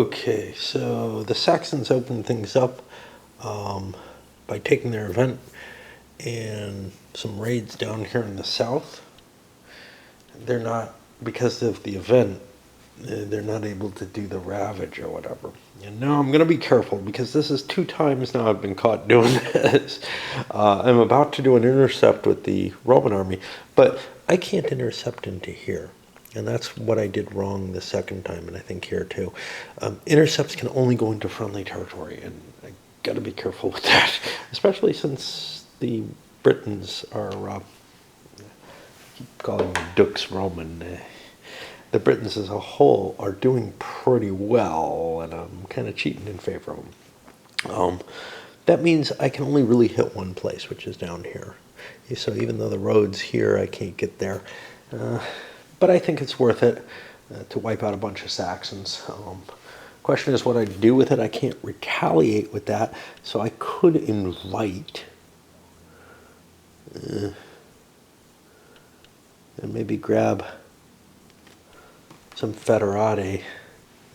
Okay, so the Saxons opened things up by taking their event and some raids down here in the south. They're not, because of the event, they're not able to do the ravage or whatever. And now I'm going to be careful because this is 2 times now I've been caught doing this. I'm about to do an intercept with the Roman army, but I can't intercept into here. And that's what I did wrong the second time, and I think here too. Intercepts can only go into friendly territory, and I got to be careful with that, especially since the Britons are, I keep calling them Dux Roman. The Britons as a whole are doing pretty well, and I'm kind of cheating in favor of them. That means I can only really hit one place, which is down here. So even though the road's here, I can't get there. But I think it's worth it to wipe out a bunch of Saxons. Question is what I do with it. I can't retaliate with that, so I could invite and maybe grab some Federati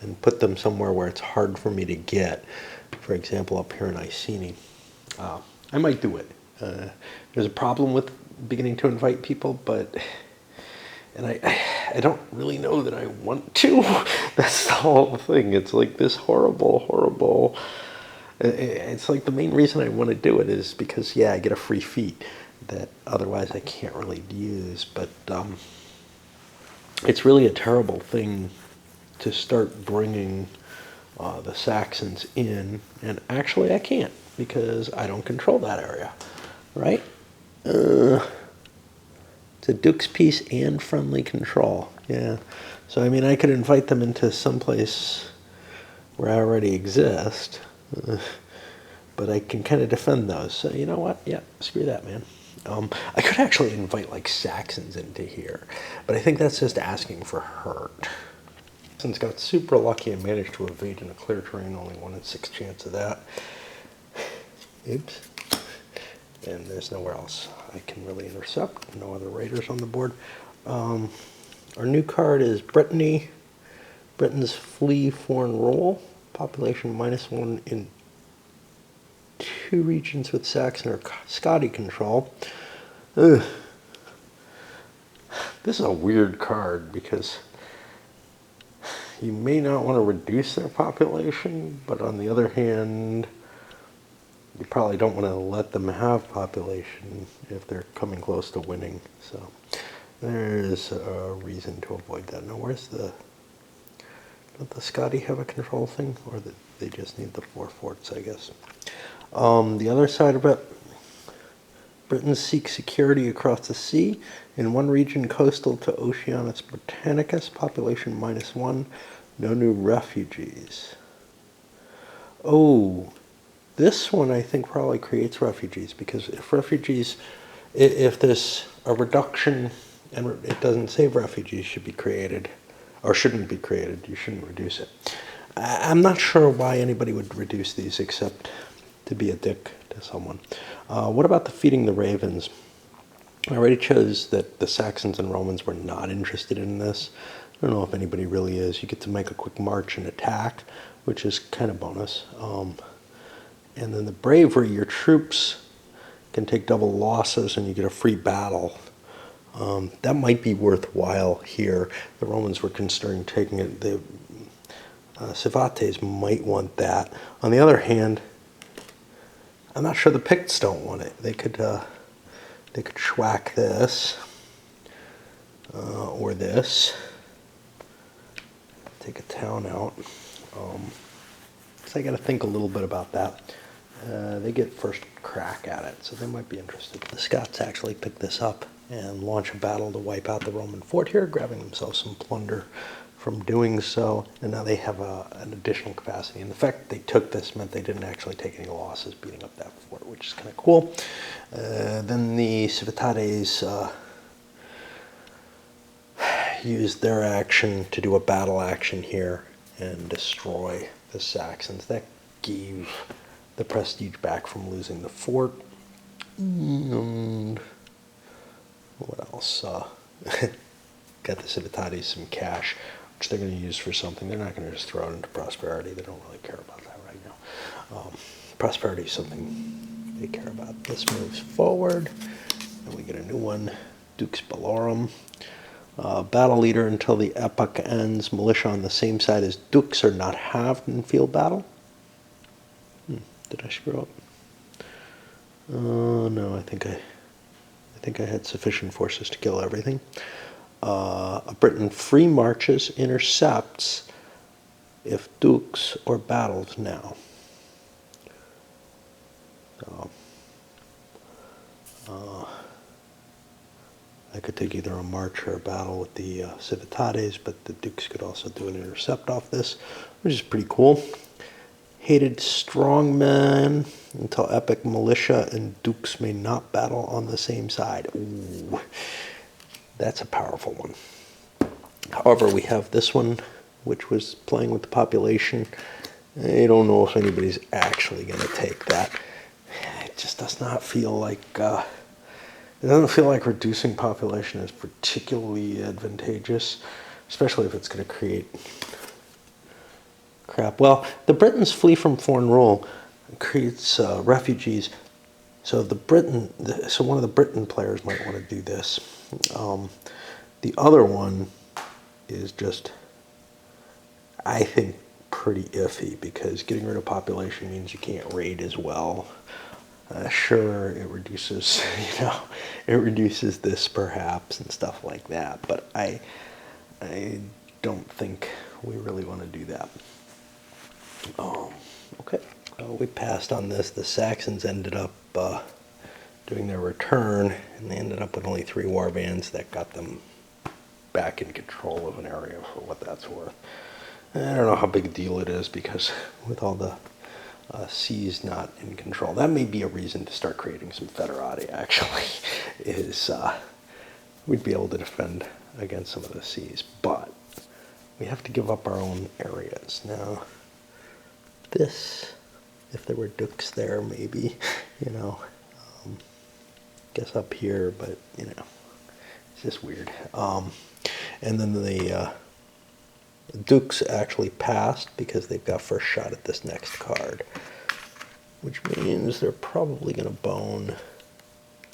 and put them somewhere where it's hard for me to get. For example, up here in Iceni. I might do it. There's a problem with beginning to invite people, and I don't really know that I want to. That's the whole thing. It's like this horrible. It's like the main reason I want to do it is because, yeah, I get a free feat that otherwise I can't really use. But it's really a terrible thing to start bringing the Saxons in. And actually I can't because I don't control that area, right? It's a Duke's peace and friendly control. Yeah. So, I mean, I could invite them into some place where I already exist, but I can kind of defend those. So, you know what? Yeah, screw that, man. I could actually invite, like, Saxons into here, but I think that's just asking for hurt. Saxons got super lucky and managed to evade in a clear terrain, only 1 in 6 chance of that. Oops. And there's nowhere else I can really intercept. No other raiders on the board. Our new card is Brittany. Britons flee foreign rule. Population -1 in 2 regions with Saxon or Scotty control. Ugh. This is a weird card because you may not want to reduce their population, but on the other hand, you probably don't want to let them have population if they're coming close to winning. So there's a reason to avoid that. Now, where's the... Don't the Scotty have a control thing? Or they just need the 4 forts, I guess. The other side of it, Britons seek security across the sea. In 1 region coastal to Oceanus Britannicus, population -1, no new refugees. Oh, this one I think probably creates refugees, because if there's a reduction and it doesn't say refugees should be created, or shouldn't be created, you shouldn't reduce it. I'm not sure why anybody would reduce these except to be a dick to someone. What about defeating the Ravens? I already chose that the Saxons and Romans were not interested in this. I don't know if anybody really is. You get to make a quick march and attack, which is kind of bonus. And then the bravery, your troops can take double losses and you get a free battle. That might be worthwhile here. The Romans were considering taking it. The Civates might want that. On the other hand, I'm not sure the Picts don't want it. They could schwack this or this. Take a town out. So I got to think a little bit about that. They get first crack at it, so they might be interested. The Scots actually pick this up and launch a battle to wipe out the Roman fort here, grabbing themselves some plunder from doing so, and now they have an additional capacity. And the fact they took this meant they didn't actually take any losses beating up that fort, which is kind of cool. Then the Civitates used their action to do a battle action here and destroy the Saxons. That gave the prestige back from losing the fort. And what else? Got the Civitates some cash. which they're going to use for something. They're not going to just throw it into prosperity. They don't really care about that right now. Prosperity is something they care about. This moves forward, and we get a new one, Dux Bellorum. Battle leader until the epoch ends. Militia on the same side as Dux are not halved in field battle. Did I screw up? No, I think I had sufficient forces to kill everything. A Briton free marches, intercepts if Dux or battles now. So, I could take either a march or a battle with the Civitates, but the Dukes could also do an intercept off this, which is pretty cool. Hated strongman until epic militia and Dukes may not battle on the same side. Ooh, that's a powerful one. However, we have this one, which was playing with the population. I don't know if anybody's actually going to take that. It just does not feel like... it doesn't feel like reducing population is particularly advantageous, especially if it's going to create crap. Well, the Britons flee from foreign rule, creates refugees. So one of the Briton players might want to do this. The other one is just, I think, pretty iffy because getting rid of population means you can't raid as well. Sure, it reduces, it reduces this perhaps and stuff like that, but I don't think we really want to do that. Okay, we passed on this. The Saxons ended up doing their return, and they ended up with only 3 warbands that got them back in control of an area for what that's worth. I don't know how big a deal it is because with all the seas not in control. That may be a reason to start creating some federati, actually, is we'd be able to defend against some of the seas, but we have to give up our own areas. Now, this, if there were Dukes there, maybe, guess up here, but, it's just weird. And then the Dukes actually passed because they've got first shot at this next card, which means they're probably going to bone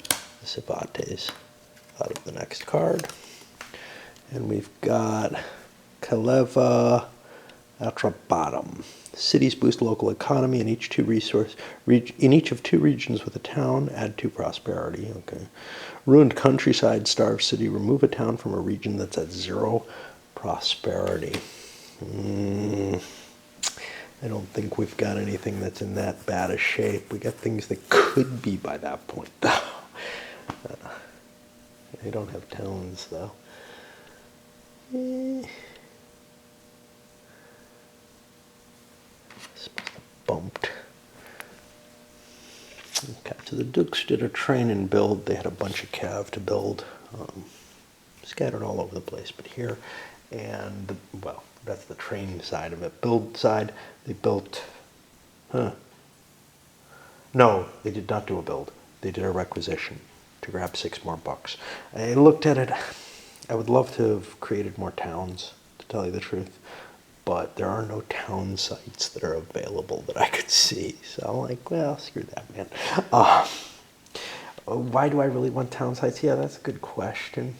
the Civates out of the next card. And we've got Kaleva Atrabatum. Cities boost local economy in each of 2 regions with a town, add 2 prosperity. Okay. Ruined countryside, starved city, remove a town from a region that's at 0 prosperity. I don't think we've got anything that's in that bad a shape. We got things that could be by that point, though. They don't have towns, though. This must have bumped. Okay, so the Dukes did a train and build. They had a bunch of cav to build, scattered all over the place, but here. And, well, that's the train side of it. Build side, they built, no, they did not do a build. They did a requisition to grab 6 more bucks. I looked at it. I would love to have created more towns, to tell you the truth, but there are no town sites that are available that I could see. So I'm like, well, screw that, man. Why do I really want town sites? Yeah, that's a good question.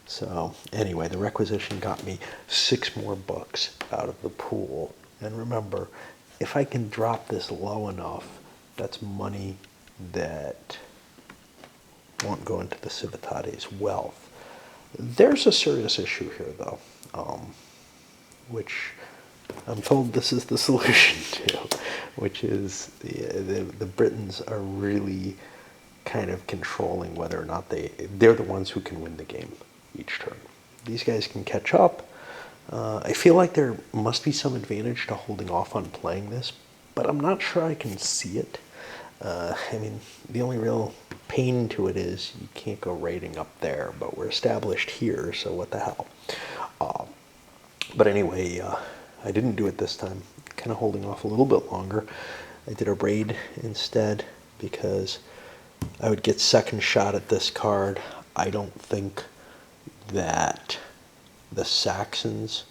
So anyway, the requisition got me 6 more bucks out of the pool. And remember, if I can drop this low enough, that's money that won't go into the Civitates' wealth. There's a serious issue here, though, which I'm told this is the solution to, which is the Britons are really kind of controlling whether or not they're the ones who can win the game each turn. These guys can catch up. I feel like there must be some advantage to holding off on playing this, but I'm not sure I can see it. I mean, the only real pain to it is you can't go raiding up there, but we're established here, so what the hell. But anyway, I didn't do it this time. Kind of holding off a little bit longer. I did a raid instead because I would get second shot at this card. I don't think that the Saxons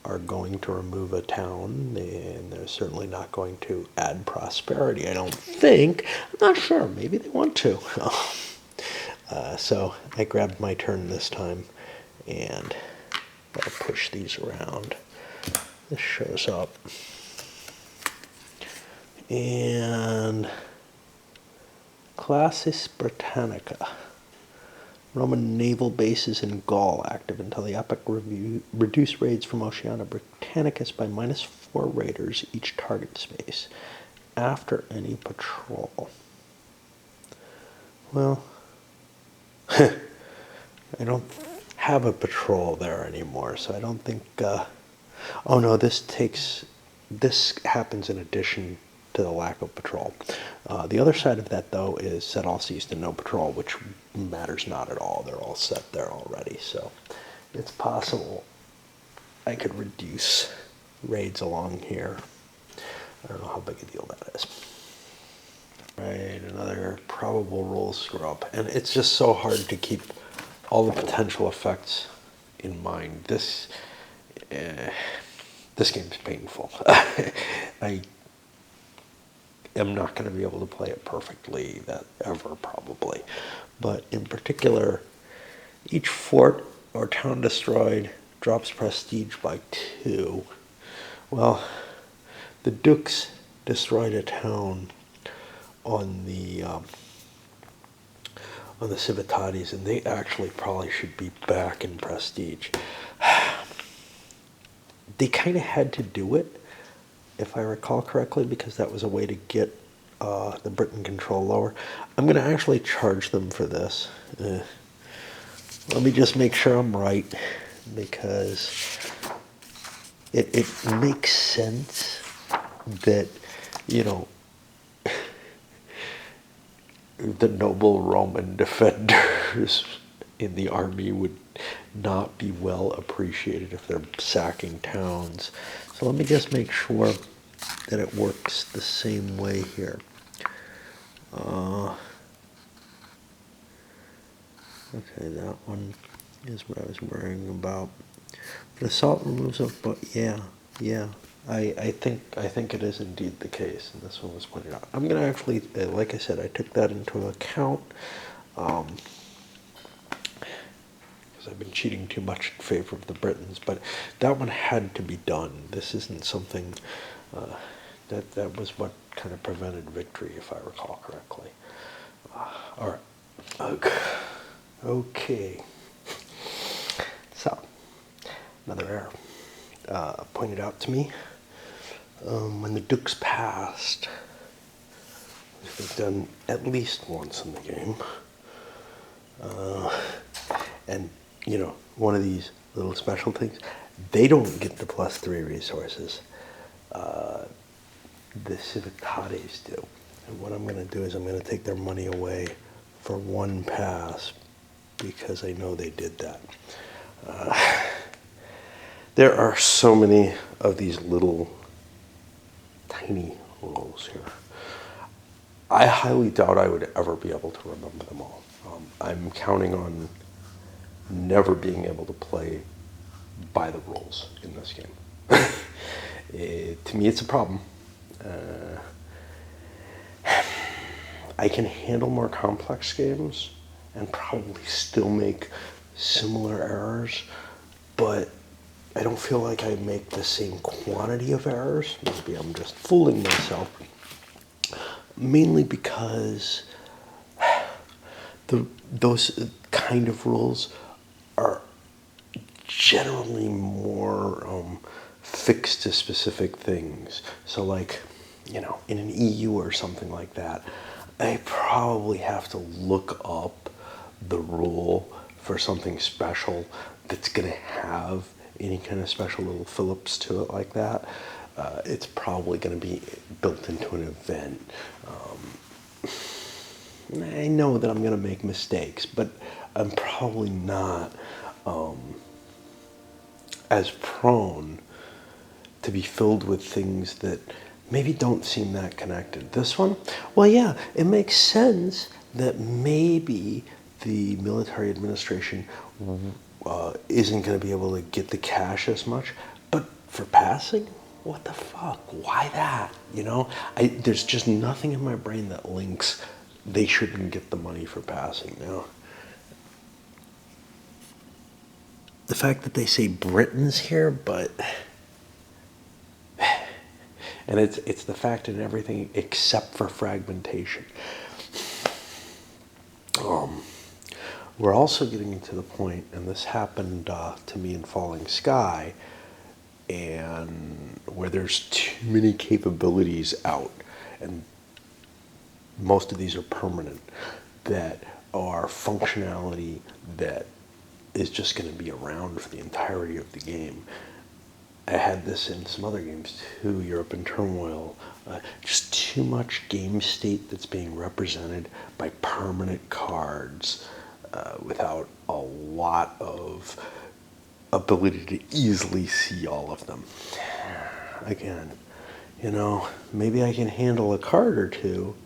are going to remove a town, and they're certainly not going to add prosperity, I don't think. I'm not sure. Maybe they want to. So I grabbed my turn this time, and I'll push these around. This shows up. And Classis Britannica. Roman naval bases in Gaul active until the epic reduced raids from Oceania Britannicus by -4 raiders each target space after any patrol. Well, I don't have a patrol there anymore, so I don't think. Oh no, this happens in addition to the lack of patrol. The other side of that, though, is set all seas to no patrol, which matters not at all. They're all set there already, so it's possible I could reduce raids along here. I don't know how big a deal that is. Right, another probable roll screw up, and it's just so hard to keep all the potential effects in mind. This game's painful. I am not going to be able to play it perfectly ever, probably. But in particular, each fort or town destroyed drops prestige by 2. Well, the Dukes destroyed a town on the Civitatis, and they actually probably should be back in prestige. They kind of had to do it, if I recall correctly, because that was a way to get the Britain control lower. I'm going to actually charge them for this. Let me just make sure I'm right, because it makes sense that, you know, the noble Roman defenders in the army would not be well appreciated if they're sacking towns. So let me just make sure that it works the same way here. Okay, that one is what I was worrying about. But assault removes of, but yeah. I think it is indeed the case, and this one was pointed out. I'm going to actually, like I said, I took that into account. I've been cheating too much in favor of the Britons, but that one had to be done. This isn't something that was what kind of prevented victory, if I recall correctly. All right. Okay. So, another error pointed out to me. When the Dukes passed, which was done at least once in the game, and you know, one of these little special things, they don't get the +3 resources. The Civitates do. And what I'm going to do is I'm going to take their money away for one pass, because I know they did that. There are so many of these little tiny rolls here. I highly doubt I would ever be able to remember them all. I'm counting on never being able to play by the rules in this game. To me, it's a problem. I can handle more complex games and probably still make similar errors, but I don't feel like I make the same quantity of errors. Maybe I'm just fooling myself. Mainly because those kind of rules are generally more fixed to specific things. So like, you know, in an EU or something like that, I probably have to look up the rule for something special that's going to have any kind of special little Phillips to it like that. It's probably going to be built into an event. I know that I'm going to make mistakes, but I'm probably not as prone to be filled with things that maybe don't seem that connected. This one, well, yeah, it makes sense that maybe the military administration isn't going to be able to get the cash as much. But for passing, what the fuck? Why that? You know, there's just nothing in my brain that links they shouldn't get the money for passing now. The fact that they say Britain's here, but and it's the fact in everything except for fragmentation. We're also getting to the point, and this happened to me in Falling Sky, and where there's too many capabilities out, and most of these are permanent, that are functionality that is just going to be around for the entirety of the game. I had this in some other games too, Europe in Turmoil. Just too much game state that's being represented by permanent cards without a lot of ability to easily see all of them. Again, you know, maybe I can handle a card or two.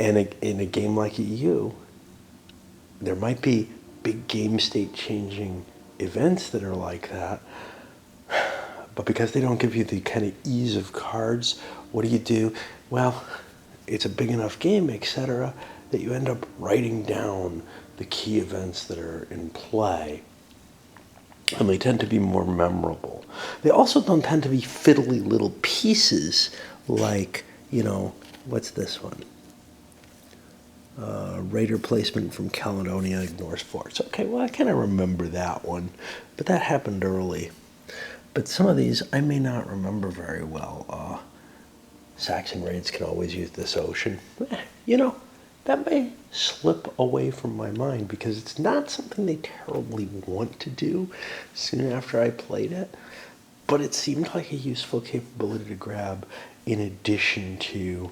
And in a game like EU, there might be big game state changing events that are like that, but because they don't give you the kind of ease of cards, what do? Well, it's a big enough game, etc., that you end up writing down the key events that are in play, and they tend to be more memorable. They also don't tend to be fiddly little pieces like, you know, what's this one? Raider placement from Caledonia ignores forts. Okay, well, I kind of remember that one, but that happened early. But some of these I may not remember very well. Saxon raids can always use this ocean. You know, that may slip away from my mind because it's not something they terribly want to do soon after I played it, but it seemed like a useful capability to grab in addition to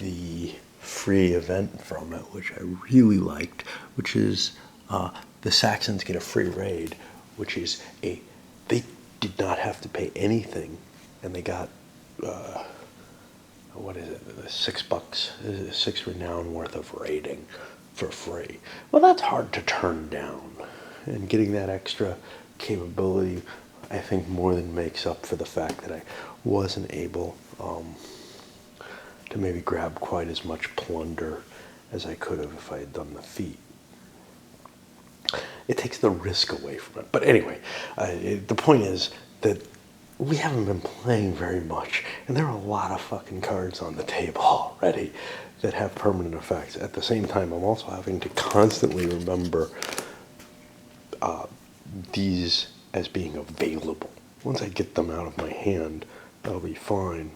the free event from it, which I really liked, which is the Saxons get a free raid, which is they did not have to pay anything, and they got what is it, $6, 6 renown worth of raiding for free. Well, that's hard to turn down, and getting that extra capability, I think, more than makes up for the fact that I wasn't able to maybe grab quite as much plunder as I could have if I had done the feat. It takes the risk away from it. But anyway, the point is that we haven't been playing very much, and there are a lot of fucking cards on the table already that have permanent effects. At the same time, I'm also having to constantly remember these as being available. Once I get them out of my hand, that'll be fine.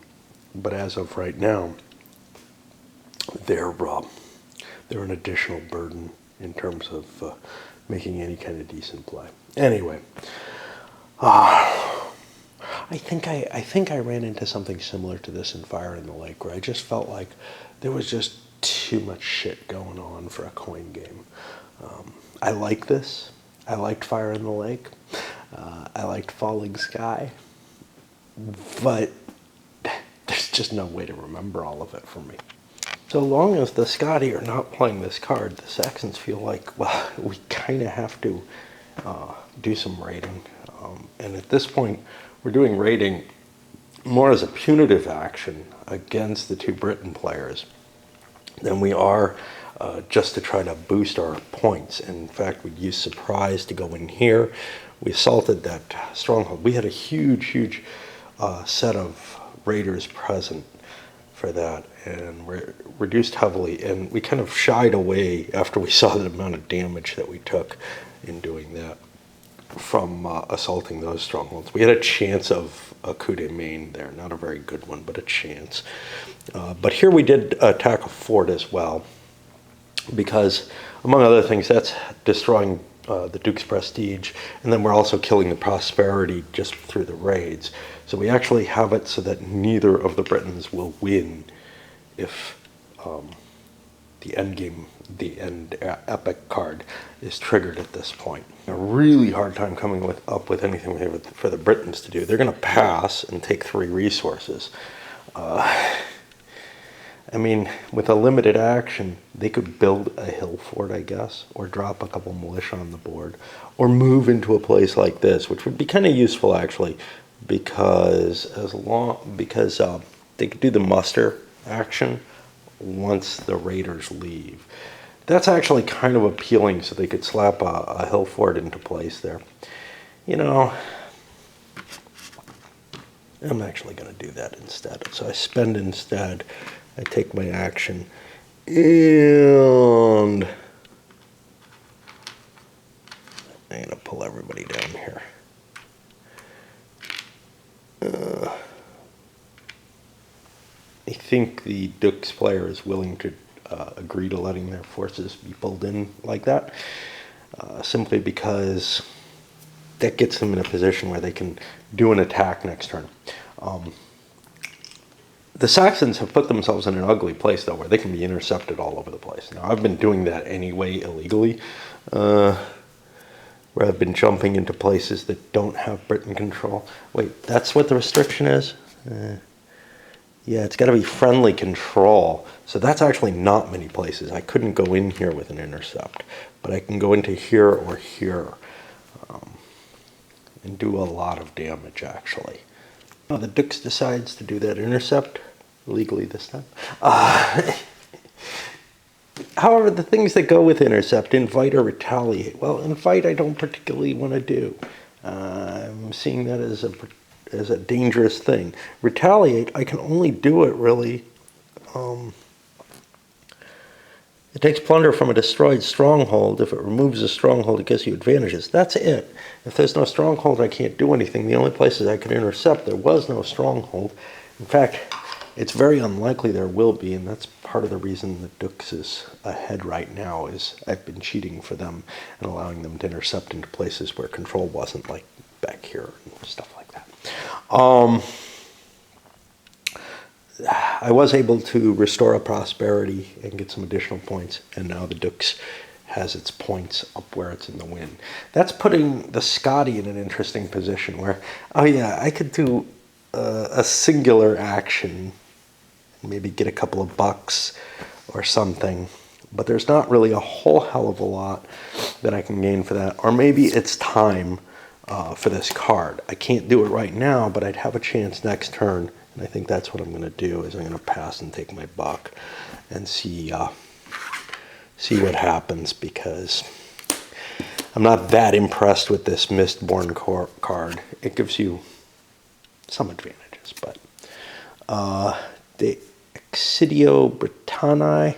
But as of right now, they're an additional burden in terms of making any kind of decent play. Anyway, I think I ran into something similar to this in Fire in the Lake, where I just felt like there was just too much shit going on for a coin game. I like this. I liked Fire in the Lake. I liked Falling Sky. But there's just no way to remember all of it for me. So long as the Scotty are not playing this card, the Saxons feel like, well, we kind of have to do some raiding. And at this point, we're doing raiding more as a punitive action against the two Britain players than we are just to try to boost our points. In fact, we'd use surprise to go in here. We assaulted that stronghold. We had a huge set of raiders present for that, and we're reduced heavily, and we kind of shied away after we saw the amount of damage that we took in doing that from assaulting those strongholds. We had a chance of a coup de main there, not a very good one, but a chance. But here we did attack a fort as well, because among other things, that's destroying the Duke's prestige, and then we're also killing the prosperity just through the raids. So we actually have it so that neither of the Britons will win if the end game, the end epic card is triggered at this point. A really hard time coming up with anything for the Britons to do. They're going to pass and take 3 resources. I mean, with a limited action, they could build a hill fort, I guess, or drop a couple militia on the board, or move into a place like this, which would be kind of useful actually, because they could do the muster action once the raiders leave. That's actually kind of appealing, so they could slap a hill fort into place there. You know, I'm actually going to do that instead. So I spend instead. I take my action, and I'm going to pull everybody down here. I think the Dux player is willing to agree to letting their forces be pulled in like that, simply because that gets them in a position where they can do an attack next turn. The Saxons have put themselves in an ugly place, though, where they can be intercepted all over the place. Now, I've been doing that anyway illegally, where I've been jumping into places that don't have Britain control. Wait, that's what the restriction is? Yeah, it's got to be friendly control. So that's actually not many places. I couldn't go in here with an intercept, but I can go into here or here and do a lot of damage, actually. The Dux decides to do that intercept, legally this time. However, the things that go with intercept, invite or retaliate. Well, invite I don't particularly want to do. I'm seeing that as a dangerous thing. Retaliate, I can only do it really. It takes plunder from a destroyed stronghold. If it removes a stronghold, it gives you advantages. That's it. If there's no stronghold, I can't do anything. The only places I could intercept, there was no stronghold. In fact, it's very unlikely there will be, and that's part of the reason the Dux is ahead right now, is I've been cheating for them and allowing them to intercept into places where control wasn't, like back here and stuff like that. I was able to restore a prosperity and get some additional points, and now the Dux has its points up where it's in the wind. That's putting the Scotty in an interesting position where, oh yeah, I could do a singular action, maybe get a couple of bucks or something, but there's not really a whole hell of a lot that I can gain for that. Or maybe it's time for this card. I can't do it right now, but I'd have a chance next turn. And I think that's what I'm going to do, is I'm going to pass and take my buck and see what happens, because I'm not that impressed with this Mistborn card. It gives you some advantages, but the Excidio Britanni,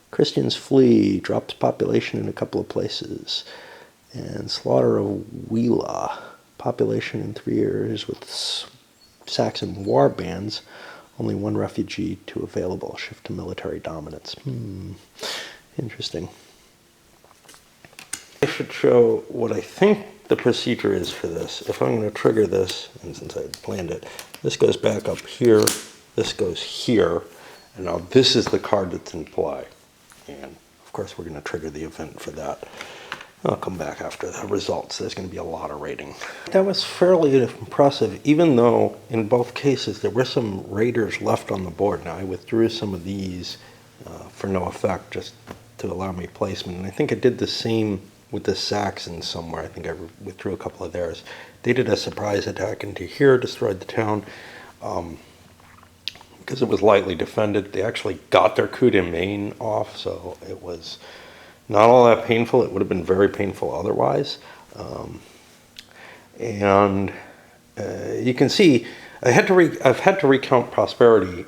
Christians flee, drops population in a couple of places, and slaughter of Wheela, population in 3 years with Saxon war bands, only 1 refugee, 2 available, shift to military dominance. Interesting. I should show what I think the procedure is for this. If I'm going to trigger this, and since I had planned it, this goes back up here, this goes here, and now this is the card that's in play. And of course we're going to trigger the event for that. I'll come back after the results. There's going to be a lot of raiding. That was fairly impressive, even though in both cases there were some raiders left on the board. Now I withdrew some of these for no effect, just to allow me placement. And I think I did the same with the Saxons somewhere. I think I withdrew a couple of theirs. They did a surprise attack into here, destroyed the town. Because it was lightly defended, they actually got their coup de main off, so it was not all that painful. It would have been very painful otherwise. And you can see I've had to recount prosperity.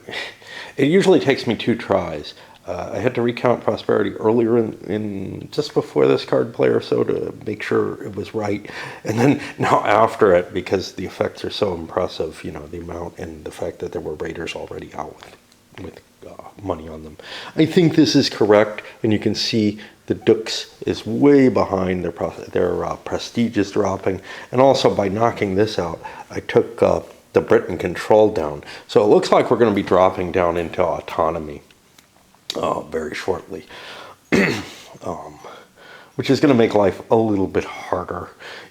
It usually takes me 2 tries. I had to recount prosperity earlier in just before this card play or so to make sure it was right, and then now after it, because the effects are so impressive, you know, the amount and the fact that there were raiders already out with money on them. I think this is correct, and you can see the Dux is way behind. Their prestige is dropping, and also by knocking this out, I took the Britain control down. So it looks like we're going to be dropping down into autonomy very shortly. which is going to make life a little bit harder,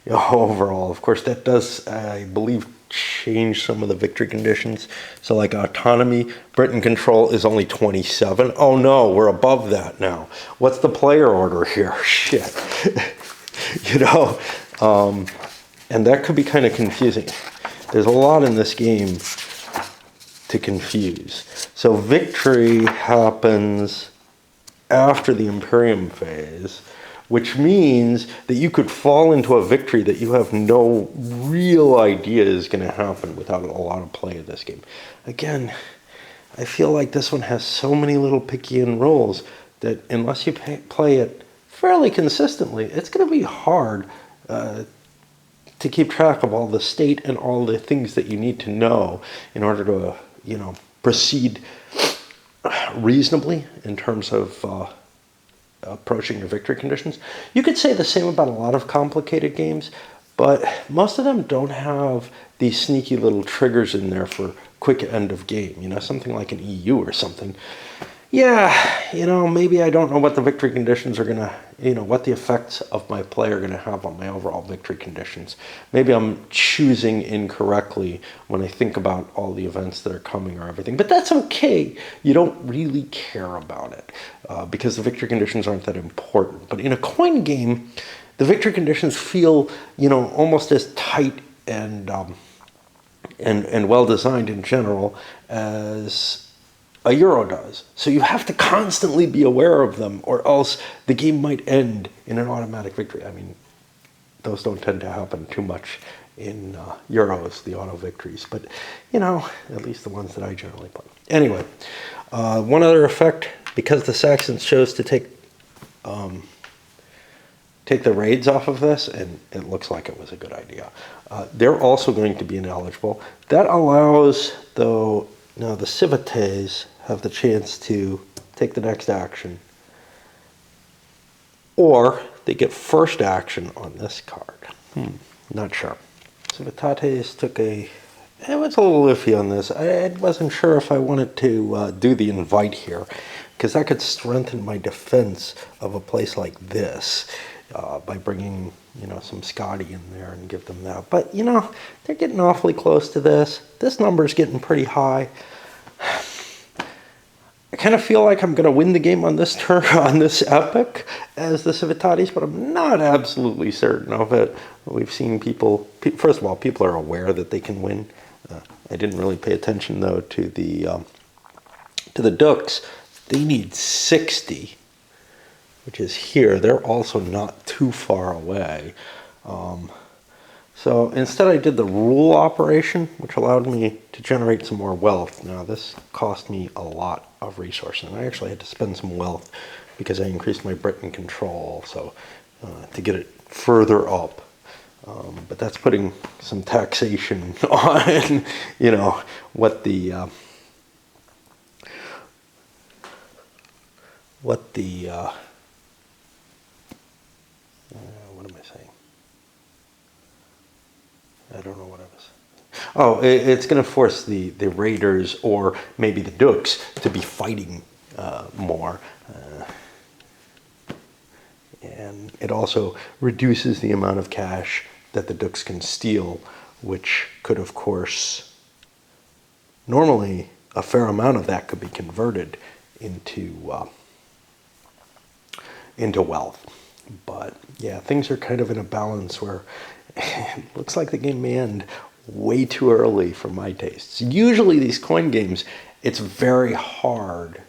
overall. Of course, that does, I believe, change some of the victory conditions. So like autonomy, Britain control is only 27. Oh no, we're above that now. What's the player order here? Shit. And that could be kind of confusing. There's a lot in this game to confuse. So victory happens after the Imperium phase, which means that you could fall into a victory that you have no real idea is going to happen without a lot of play of this game. Again, I feel like this one has so many little Pickian rules that unless you play it fairly consistently, it's going to be hard to keep track of all the state and all the things that you need to know in order to, proceed reasonably in terms of approaching your victory conditions. You could say the same about a lot of complicated games, but most of them don't have these sneaky little triggers in there for quick end of game. Something like an EU or something. Yeah, maybe I don't know what the victory conditions are going to, what the effects of my play are going to have on my overall victory conditions. Maybe I'm choosing incorrectly when I think about all the events that are coming or everything. But that's okay. You don't really care about it because the victory conditions aren't that important. But in a coin game, the victory conditions feel, almost as tight and well designed in general as a Euro does. So you have to constantly be aware of them, or else the game might end in an automatic victory. I mean, those don't tend to happen too much in Euros, the auto victories, but at least the ones that I generally play. Anyway, one other effect, because the Saxons chose to take the raids off of this, and it looks like it was a good idea. They're also going to be ineligible. That allows, though, now the Civites have the chance to take the next action, or they get first action on this card. Not sure. Civitates took it was a little iffy on this. I wasn't sure if I wanted to do the invite here, because that could strengthen my defense of a place like this by bringing some Scotty in there and give them that. But they're getting awfully close to this. This number's getting pretty high. I kind of feel like I'm going to win the game on this turn, on this epic, as the Civitates, but I'm not absolutely certain of it. We've seen people, first of all, people are aware that they can win. I didn't really pay attention, though, to the Dukes. They need 60, which is here. They're also not too far away. So instead I did the rule operation, which allowed me to generate some more wealth. Now this cost me a lot of resources, and I actually had to spend some wealth because I increased my Britain control, so to get it further up. But that's putting some taxation on, what am I saying? I don't know what I was. Oh, it's going to force the raiders or maybe the Dukes to be fighting more. And it also reduces the amount of cash that the Dukes can steal, which could, of course, normally a fair amount of that could be converted into wealth. But yeah, things are kind of in a balance where it looks like the game may end way too early for my tastes. Usually these coin games, it's very hard.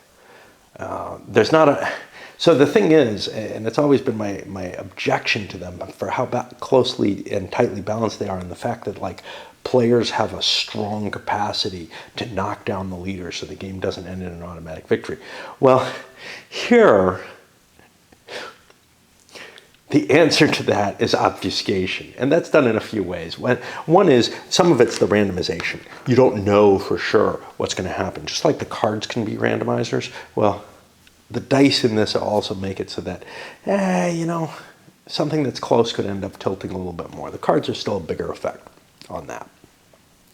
There's not a... So the thing is, and it's always been my objection to them for how closely and tightly balanced they are, and the fact that players have a strong capacity to knock down the leader so the game doesn't end in an automatic victory. Well, here, the answer to that is obfuscation, and that's done in a few ways. One is, some of it's the randomization. You don't know for sure what's going to happen. Just like the cards can be randomizers, well, the dice in this also make it so that, something that's close could end up tilting a little bit more. The cards are still a bigger effect on that,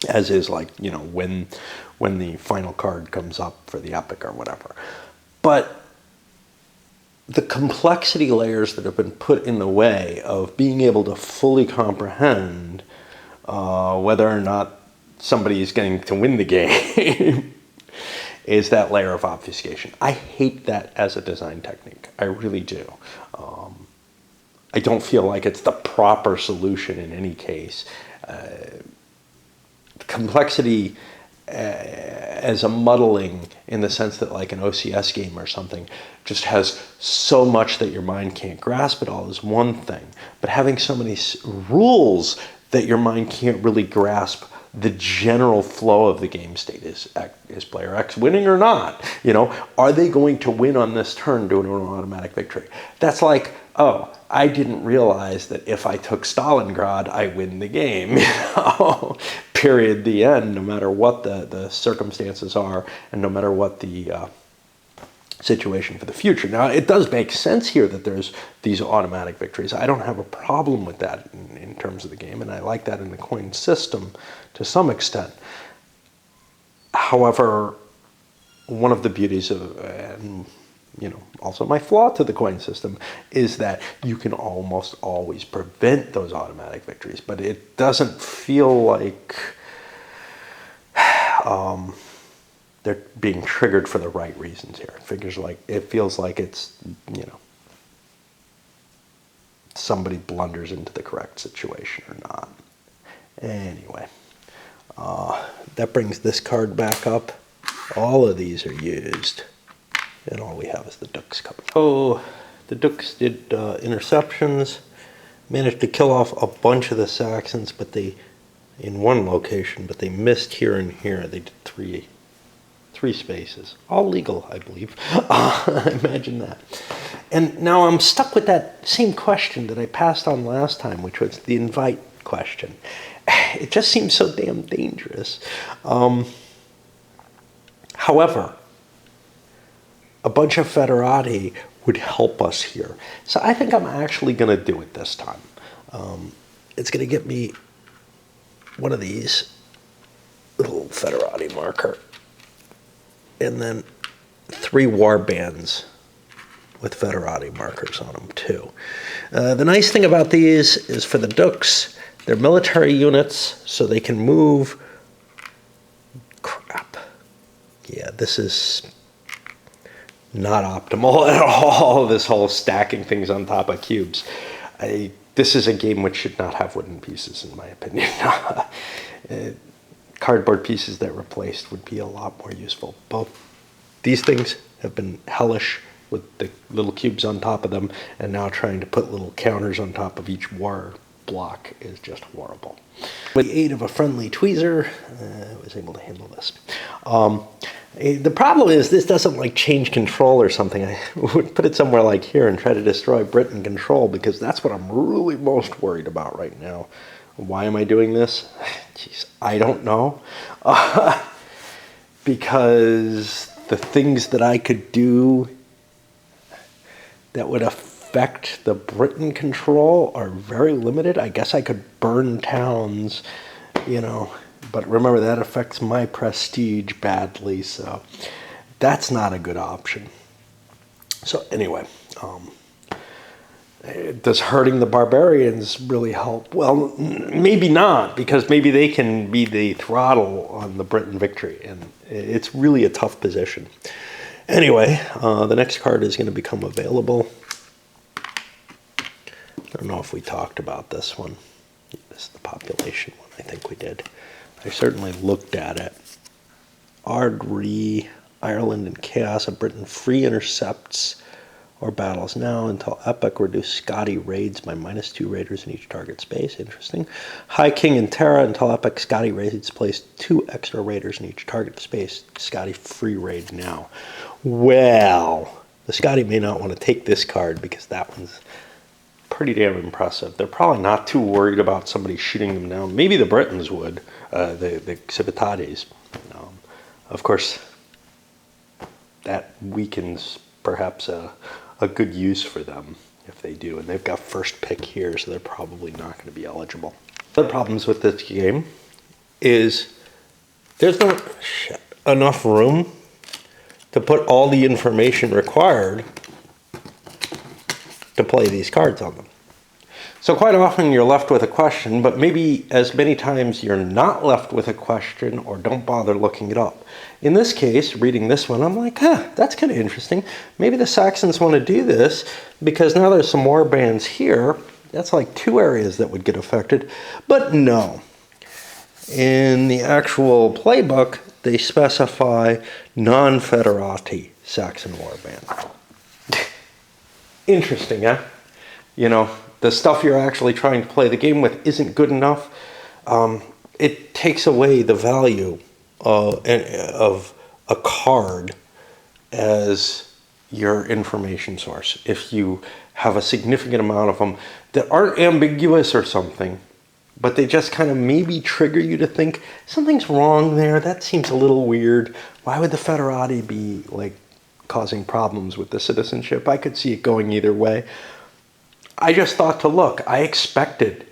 as is when the final card comes up for the epic or whatever. But the complexity layers that have been put in the way of being able to fully comprehend whether or not somebody is going to win the game is that layer of obfuscation. I hate that as a design technique. I really do. I don't feel like it's the proper solution in any case. Complexity as a muddling in the sense that like an OCS game or something just has so much that your mind can't grasp it all is one thing. But having so many rules that your mind can't really grasp the general flow of the game state, is player X winning or not? You know, are they going to win on this turn due to an automatic victory? That's like, oh, I didn't realize that if I took Stalingrad, I win the game. You know? Period, the end, no matter what the circumstances are and no matter what the situation for the future. Now, it does make sense here that there's these automatic victories. I don't have a problem with that in terms of the game, and I like that in the coin system to some extent. However, one of the beauties of, and you know, also my flaw to the coin system is that you can almost always prevent those automatic victories, but it doesn't feel like they're being triggered for the right reasons here. It feels like it's, you know, somebody blunders into the correct situation or not. Anyway, that brings this card back up. All of these are used, and all we have is the Dukes coming. Oh, the Dukes did interceptions, managed to kill off a bunch of the Saxons, but they, in one location, but they missed here and here. They did three spaces, all legal, I believe. Imagine that. And now I'm stuck with that same question that I passed on last time, which was the invite question. It just seems so damn dangerous. However, a bunch of Federati would help us here. So I think I'm actually going to do it this time. It's going to get me one of these little Federati marker, and then 3 war bands with Federati markers on them too. The nice thing about these is for the Dukes, they're military units, so they can move. Crap. Yeah, this is not optimal at all, this whole stacking things on top of cubes. This is a game which should not have wooden pieces, in my opinion. Cardboard pieces that replaced would be a lot more useful. Both these things have been hellish with the little cubes on top of them, and now trying to put little counters on top of each war block is just horrible. With the aid of a friendly tweezer, I was able to handle this. The problem is this doesn't like change control or something. I would put it somewhere like here and try to destroy Britain control, because that's what I'm really most worried about right now. Why am I doing this? Jeez, I don't know. Because the things that I could do that would affect the Britain control are very limited. I guess I could burn towns, you know, but remember that affects my prestige badly, so that's not a good option. So anyway, does hurting the barbarians really help? Well, maybe not, because maybe they can be the throttle on the Britain victory, and it's really a tough position. Anyway, the next card is going to become available. I don't know if we talked about this one. This is the population one. I think we did. I certainly looked at it. Ardree, Ireland and Chaos of Britain, free intercepts or battles now until Epic. Reduce Scotty raids by -2 raiders in each target space. Interesting. High King and Terra until Epic. Scotty raids place 2 extra raiders in each target space. Scotty free raid now. Well, the Scotty may not want to take this card because that one's pretty damn impressive. They're probably not too worried about somebody shooting them down. Maybe the Britons would, the Civitates. Of course, that weakens perhaps a good use for them if they do. And they've got first pick here, so they're probably not going to be eligible. The problems with this game is there's not enough room to put all the information required to play these cards on them. So quite often you're left with a question, but maybe as many times you're not left with a question or don't bother looking it up. In this case, reading this one, I'm like, that's kind of interesting. Maybe the Saxons want to do this because now there's some war bands here. That's like 2 areas that would get affected. But no. In the actual playbook, they specify non-federati Saxon warband. Interesting, huh? You know, the stuff you're actually trying to play the game with isn't good enough. It takes away the value of a card as your information source. If you have a significant amount of them that aren't ambiguous or something, but they just kind of maybe trigger you to think something's wrong there. That seems a little weird. Why would the Federati be like causing problems with the citizenship? I could see it going either way. I just thought to look. I expected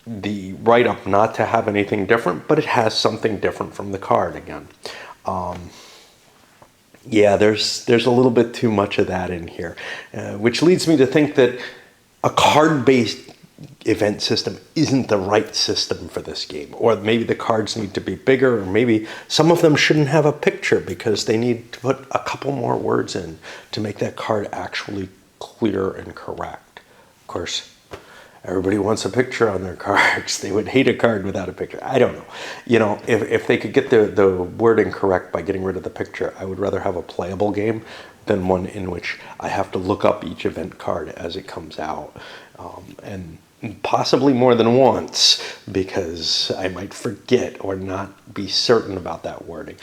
the write-up not to have anything different, but it has something different from the card again. Yeah, there's a little bit too much of that in here, which leads me to think that a card-based event system isn't the right system for this game. Or maybe the cards need to be bigger, or maybe some of them shouldn't have a picture because they need to put a couple more words in to make that card actually clear and correct. Of course, everybody wants a picture on their cards. They would hate a card without a picture. I don't know. You know, if they could get the wording correct by getting rid of the picture, I would rather have a playable game than one in which I have to look up each event card as it comes out. And possibly more than once, because I might forget or not be certain about that wording.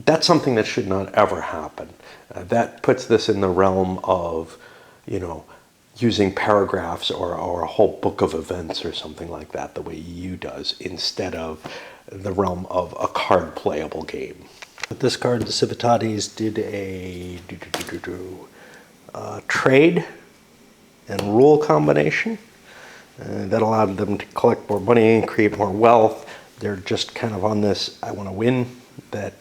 That's something that should not ever happen. That puts this in the realm of, you know, using paragraphs or a whole book of events or something like that, the way EU does, instead of the realm of a card playable game. With this card, the Civitatis did a trade and rule combination that allowed them to collect more money and create more wealth. They're just kind of on this, I want to win. That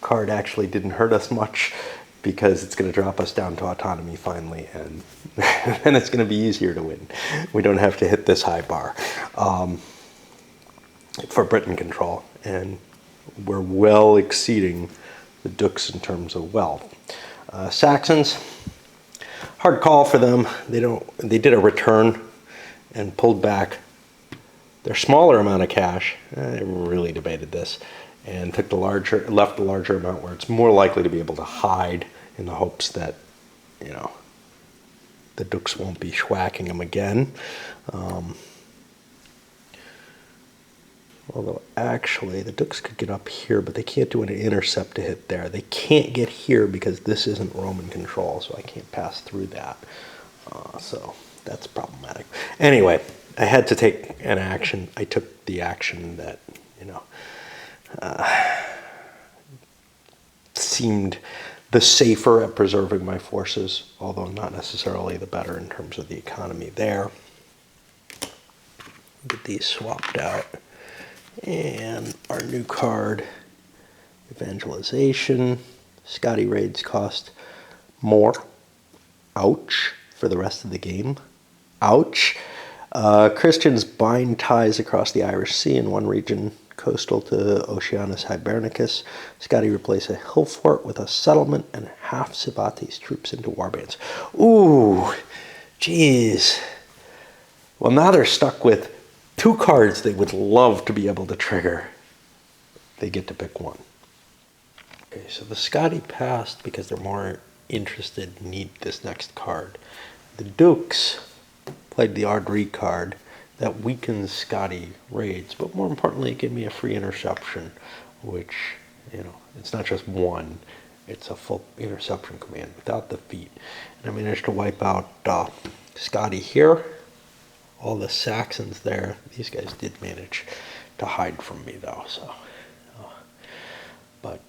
card actually didn't hurt us much because it's going to drop us down to autonomy finally, and then it's going to be easier to win. We don't have to hit this high bar for Britain control, and we're well exceeding the Dukes in terms of wealth. Saxons, hard call for them. They did a return and pulled back their smaller amount of cash. I really debated this, and left the larger amount where it's more likely to be able to hide, in the hopes that, you know, the Dukes won't be schwacking them again. Although actually the Dukes could get up here, but they can't do an intercept to hit there. They can't get here because this isn't Roman control, so I can't pass through that. So that's problematic. Anyway, I had to take an action. I took the action that, you know, seemed the safer at preserving my forces, although not necessarily the better in terms of the economy there. Get these swapped out. And our new card, Evangelization. Scotty raids cost more. Ouch. For the rest of the game. Ouch. Christians bind ties across the Irish Sea in one region, coastal to Oceanus Hibernicus. Scotty replace a hill fort with a settlement and half Civati's troops into warbands. Ooh, jeez. Well, now they're stuck with 2 cards they would love to be able to trigger. They get to pick one. Okay, so the Scotty passed because they're more interested, need this next card. The Dukes played the Ardri card that weakens Scotty raids, but more importantly, it gave me a free interception, which, you know, it's not just one, it's a full interception command without defeat. And I managed to wipe out Scotty here, all the Saxons there. These guys did manage to hide from me though, so. But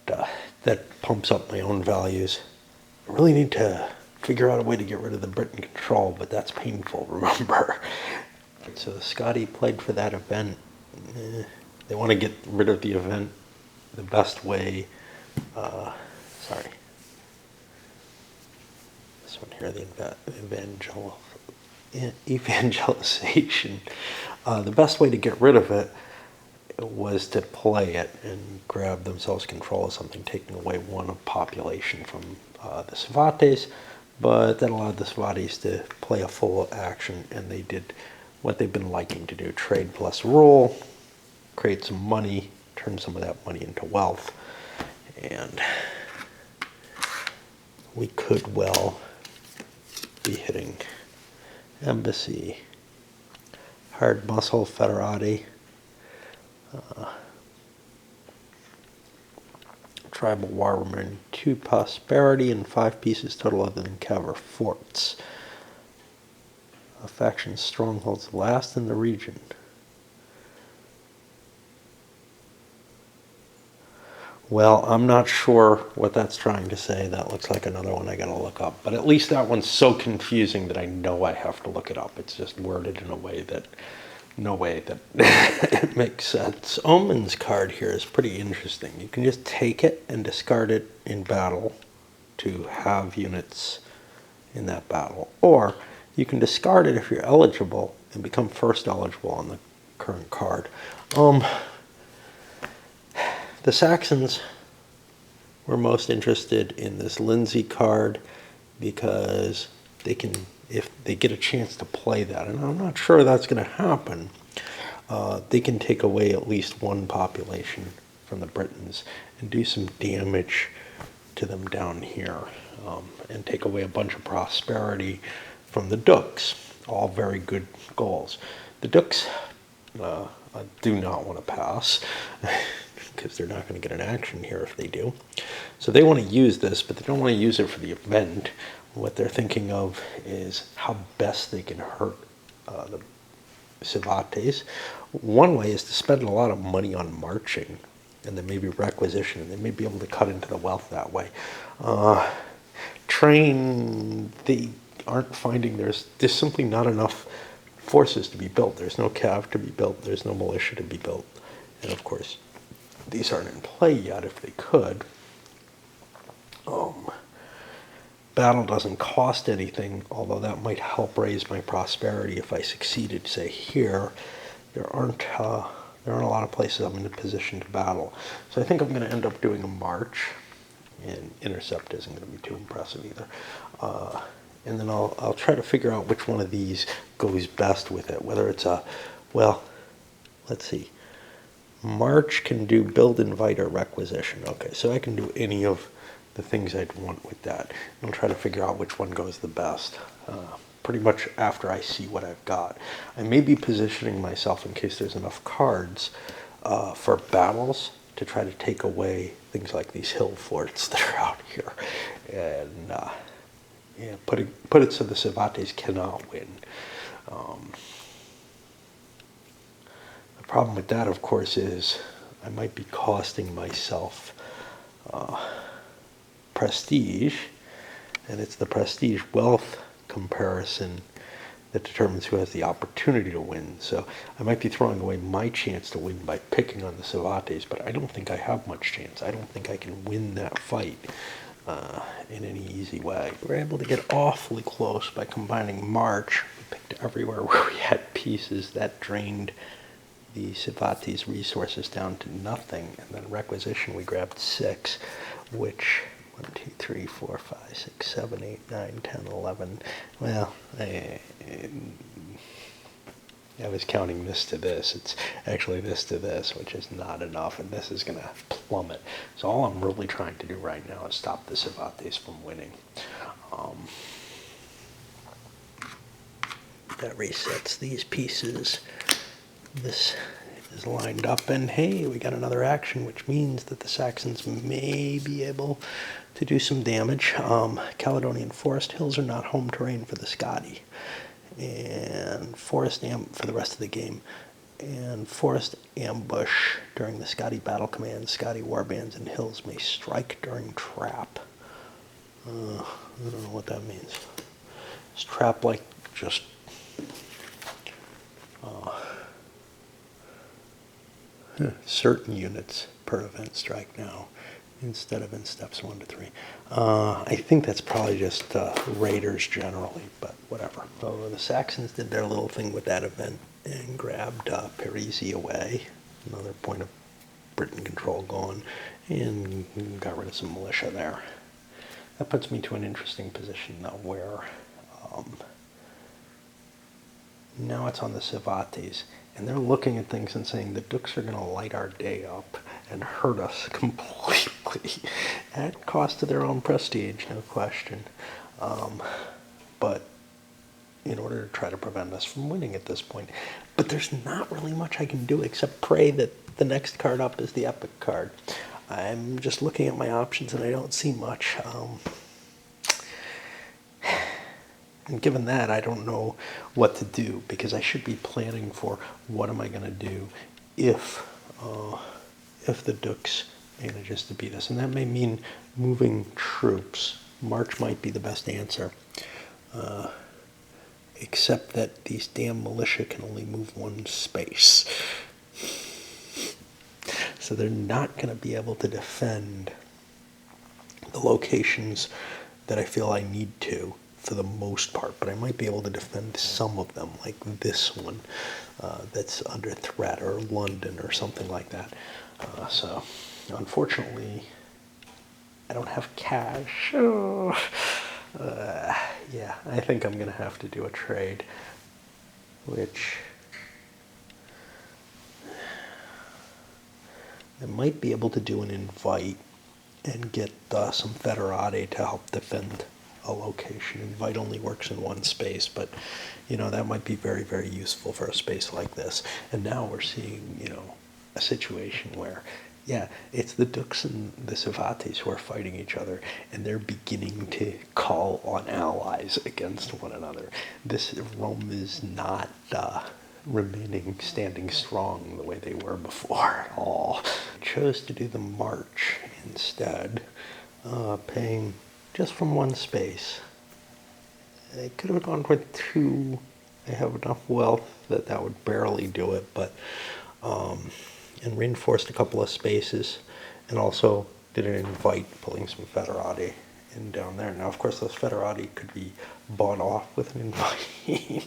that pumps up my own values. I really need to figure out a way to get rid of the Britain control, but that's painful, remember. So the Scotty played for that event. They want to get rid of the event the best way. The this one here, the evangelization. The best way to get rid of it was to play it and grab themselves control of something, taking away one population from the Savates, but that allowed the Savates to play a full action, and they did what they've been liking to do: trade plus rule, create some money, turn some of that money into wealth, and we could well be hitting embassy, hard muscle, federati, tribal war remaining 2 prosperity, and 5 pieces total other than cover forts. A faction's strongholds last in the region. Well, I'm not sure what that's trying to say. That looks like another one I gotta look up. But at least that one's so confusing that I know I have to look it up. It's just worded in a way that, no way that it makes sense. Omen's card here is pretty interesting. You can just take it and discard it in battle to have units in that battle. Or you can discard it if you're eligible and become first eligible on the current card. The Saxons were most interested in this Lindsay card because they can, if they get a chance to play that, and I'm not sure that's going to happen, they can take away at least one population from the Britons and do some damage to them down here, and take away a bunch of prosperity from the Dukes. All very good goals. The Dukes do not want to pass because they're not going to get an action here if they do. So they want to use this, but they don't want to use it for the event. What they're thinking of is how best they can hurt the Savates. One way is to spend a lot of money on marching, and then maybe requisition, and they may be able to cut into the wealth that way. Train, they aren't finding there's simply not enough forces to be built. There's no cav to be built. There's no militia to be built. And of course, these aren't in play yet if they could. Battle doesn't cost anything, although that might help raise my prosperity if I succeeded, say, here. There aren't a lot of places I'm in a position to battle. So I think I'm going to end up doing a march, and intercept isn't going to be too impressive either. And then I'll try to figure out which one of these goes best with it, whether it's well, let's see. March can do build, invite, or requisition. Okay, so I can do any of the things I'd want with that. I'll try to figure out which one goes the best, pretty much after I see what I've got. I may be positioning myself in case there's enough cards for battles to try to take away things like these hill forts that are out here. And yeah, put it so the Savates cannot win. The problem with that, of course, is I might be costing myself prestige, and it's the prestige wealth comparison that determines who has the opportunity to win. So I might be throwing away my chance to win by picking on the Savates, but I don't think I have much chance. I don't think I can win that fight in any easy way. We were able to get awfully close by combining March. We picked everywhere where we had pieces. That drained the Savates' resources down to nothing, and then requisition we grabbed 6, which 1, 2, 3, 4, 5, 6, 7, 8, 9, 10, 11. Well, I was counting this to this. It's actually this to this, which is not enough, and this is going to plummet. So all I'm really trying to do right now is stop the Savates from winning. That resets these pieces. This is lined up, and hey, we got another action, which means that the Saxons may be able to do some damage. Caledonian Forest Hills are not home terrain for the Scotty, and Forest for the rest of the game, and Forest Ambush during the Scotty battle command. Scotty warbands and hills may strike during trap. I don't know what that means. Is trap like just certain units per event strike now? instead of in steps 1 to 3. I think that's probably just raiders generally, but whatever. So the Saxons did their little thing with that event and grabbed Parisi away, another point of Britain control gone, and got rid of some militia there. That puts me to an interesting position, though, where now it's on the Civates, and they're looking at things and saying the Dukes are going to light our day up and hurt us completely at cost to their own prestige, no question. But in order to try to prevent us from winning at this point. But there's not really much I can do except pray that the next card up is the epic card. I'm just looking at my options and I don't see much. And given that, I don't know what to do because I should be planning for what am I going to do if the Dukes manages to beat us. And that may mean moving troops. March might be the best answer. Except that these damn militia can only move one space. So they're not going to be able to defend the locations that I feel I need to for the most part, but I might be able to defend some of them, like this one that's under threat, or London or something like that. So unfortunately, I don't have cash. Oh. Yeah, I think I'm going to have to do a trade, which I might be able to do an invite and get some federati to help defend a location. Invite only works in one space, but that might be very, very useful for a space like this. And now we're seeing, a situation where yeah, it's the Dukes and the Civates who are fighting each other, and they're beginning to call on allies against one another. Rome is not standing strong the way they were before at all. I chose to do the march instead, paying just from one space. I could have gone with 2. I have enough wealth that would barely do it, but and reinforced a couple of spaces, and also did an invite, pulling some federati in down there. Now, of course, those federati could be bought off with an invite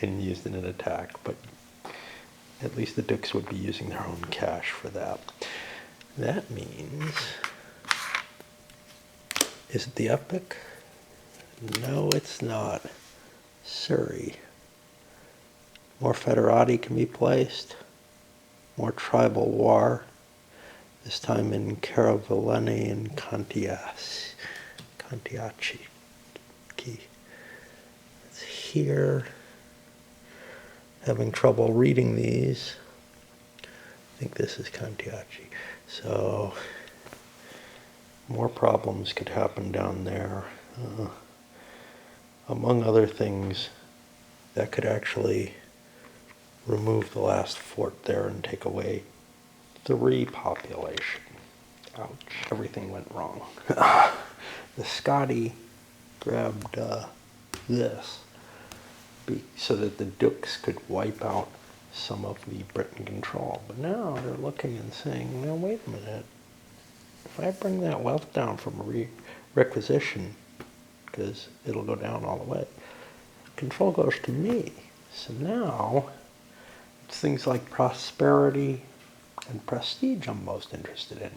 and used in an attack, but at least the Dukes would be using their own cash for that. That means, is it the epic? No, it's not. Surrey. More federati can be placed. More tribal war, this time in Caravellene and Contiaci. It's here. Having trouble reading these. I think this is Contiaci. So, more problems could happen down there. Among other things, that could actually remove the last fort there and take away 3 population. Ouch. Everything went wrong. The Scotti grabbed this so that the Dukes could wipe out some of the Britain control. But now they're looking and saying, now wait a minute. If I bring that wealth down from requisition, because it'll go down all the way, control goes to me. So now it's things like prosperity and prestige I'm most interested in.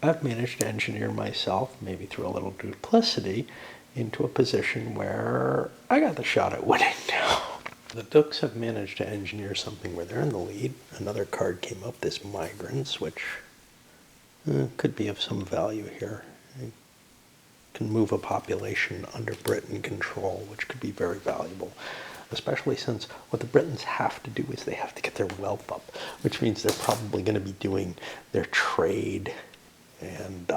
I've managed to engineer myself, maybe through a little duplicity, into a position where I got the shot at winning now. The Dukes have managed to engineer something where they're in the lead. Another card came up, this Migrants, which could be of some value here. It can move a population under Britain control, which could be very valuable. Especially since what the Britons have to do is they have to get their wealth up, which means they're probably going to be doing their trade and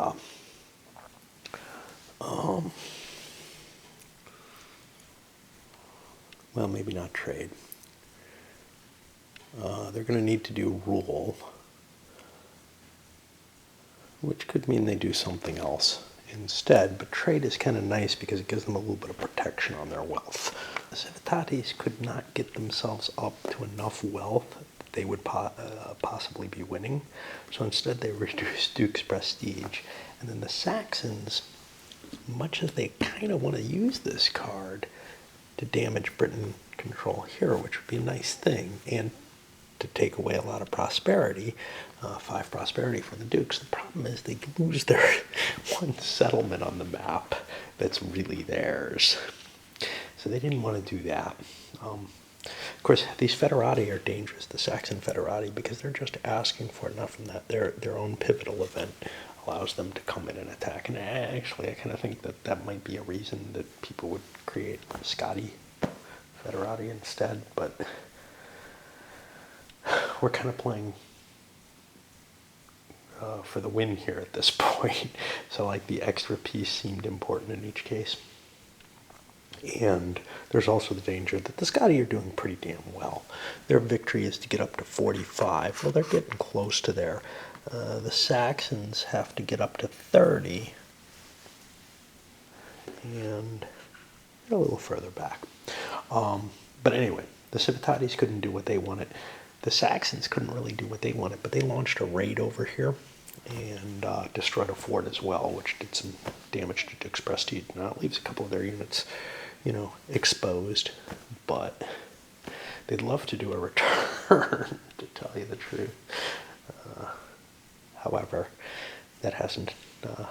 well, maybe not trade. They're going to need to do rule, which could mean they do something else instead, but trade is kind of nice because it gives them a little bit of protection on their wealth. The Civitatis could not get themselves up to enough wealth that they would possibly be winning, so instead they reduced Duke's prestige. And then the Saxons, much as they kind of want to use this card to damage Britain control here, which would be a nice thing, and to take away a lot of prosperity, 5 prosperity from the Dukes. The problem is they lose their one settlement on the map that's really theirs. So they didn't want to do that. Of course, these Federati are dangerous, the Saxon Federati, because they're just asking for enough from that. Their own pivotal event allows them to come in and attack. And actually, I kind of think that that might be a reason that people would create Scotti Federati instead, but we're kind of playing for the win here at this point. So like the extra piece seemed important in each case. And there's also the danger that the Scotti are doing pretty damn well. Their victory is to get up to 45. Well, they're getting close to there. The Saxons have to get up to 30. And a little further back. But anyway, the Civitatis couldn't do what they wanted. The Saxons couldn't really do what they wanted, but they launched a raid over here and destroyed a fort as well, which did some damage to Duke's prestige. Now it leaves a couple of their units, you know, exposed, but they'd love to do a return, to tell you the truth. However, that hasn't, they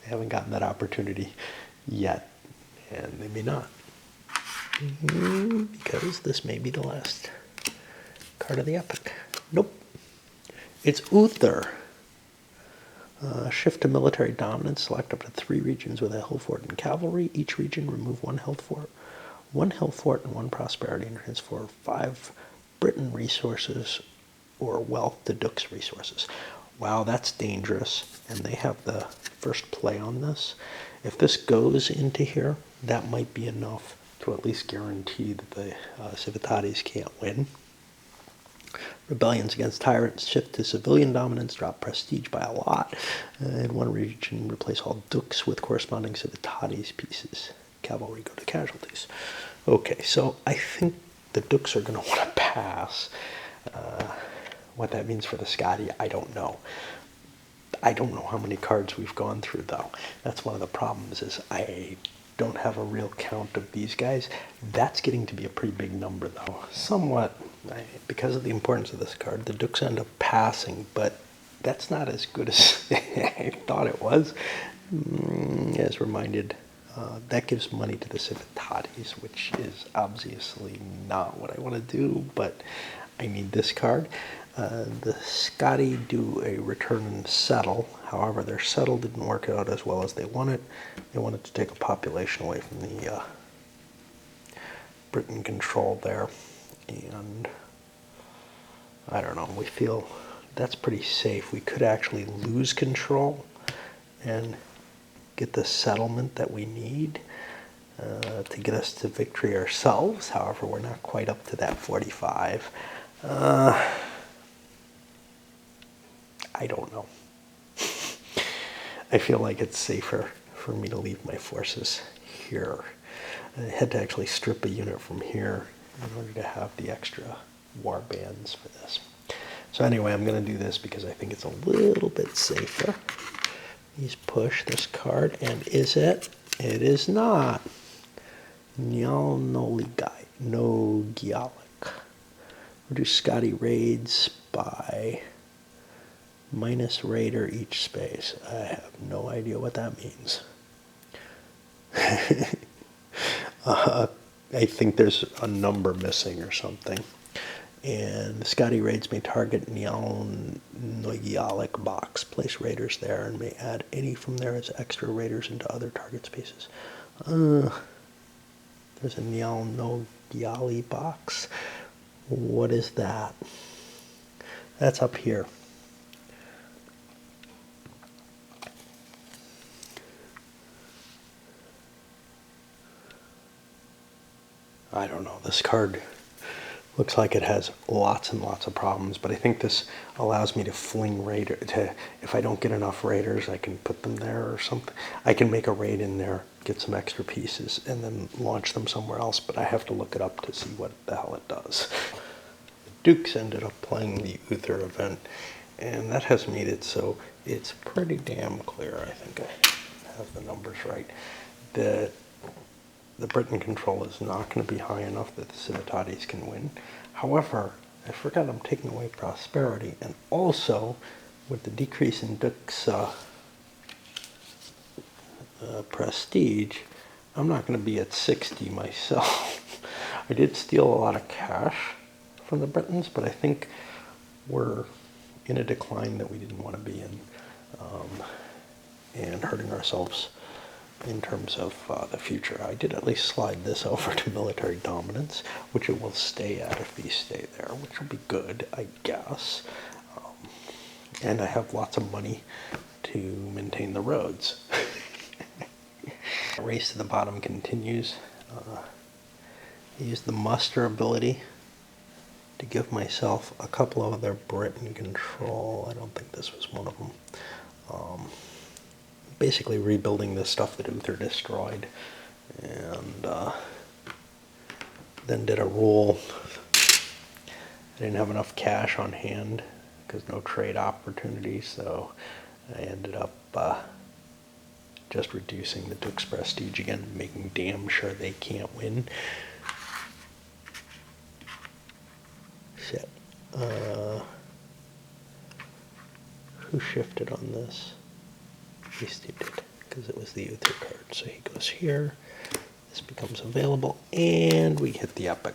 haven't gotten that opportunity yet, and they may not, because this may be the last card of the epic. Nope. It's Uther. Shift to military dominance. Select up to 3 regions with a hill fort and cavalry. Each region remove 1 hill fort, 1 hill fort, and 1 prosperity, and transfer 5 Britain resources or wealth to Duke's resources. Wow, that's dangerous. And they have the first play on this. If this goes into here, that might be enough to at least guarantee that the Civitatis can't win. Rebellions against tyrants shift to civilian dominance, drop prestige by a lot. In one region, replace all dukes with corresponding Civitatis pieces. Cavalry go to casualties. Okay, so I think the dukes are going to want to pass. What that means for the Scotti, I don't know. I don't know how many cards we've gone through, though. That's one of the problems, is I don't have a real count of these guys. That's getting to be a pretty big number, though. Somewhat, because of the importance of this card, the Dukes end up passing, but that's not as good as I thought it was. As reminded, that gives money to the Civitatis, which is obviously not what I want to do, but I need this card. The Scotti do a return and settle. However, their settle didn't work out as well as they wanted. They wanted to take a population away from the Britain control there. And I don't know, we feel that's pretty safe. We could actually lose control and get the settlement that we need to get us to victory ourselves. However, we're not quite up to that 45. I don't know. I feel like it's safer for me to leave my forces here. I had to actually strip a unit from here in order to have the extra war bands for this. So anyway, I'm going to do this because I think it's a little bit safer. Please push this card, and is it? It is not. Nogialic. Reduce Scotti raids by minus raider each space. I have no idea what that means. I think there's a number missing or something. And the Scotti raids may target Nogialic box. Place raiders there and may add any from there as extra raiders into other target spaces. There's a Nogiali box. What is that? That's up here. I don't know. This card Looks like it has lots and lots of problems, but I think this allows me to fling raiders. If I don't get enough raiders, I can put them there or something. I can make a raid in there, get some extra pieces, and then launch them somewhere else, but I have to look it up to see what the hell it does. Dukes ended up playing the Uther event, and that has made it so it's pretty damn clear. I think I have the numbers right. That the Britain control is not going to be high enough that the Civitatis can win. However, I forgot I'm taking away prosperity, and also with the decrease in Dukes' prestige, I'm not going to be at 60 myself. I did steal a lot of cash from the Britons, but I think we're in a decline that we didn't want to be in, and hurting ourselves in terms of the future. I did at least slide this over to military dominance, which it will stay at if these stay there, which will be good, I guess. And I have lots of money to maintain the roads. Race to the bottom continues. I used the muster ability to give myself a couple of other Britain control. I don't think this was one of them. Basically rebuilding the stuff that Uther destroyed, and then did a rule. I didn't have enough cash on hand because no trade opportunities, so I ended up just reducing the Duke's prestige again, making damn sure they can't win. Shit. Who shifted on this? At least he did, because it was the Uther card. So he goes here, this becomes available, and we hit the epic.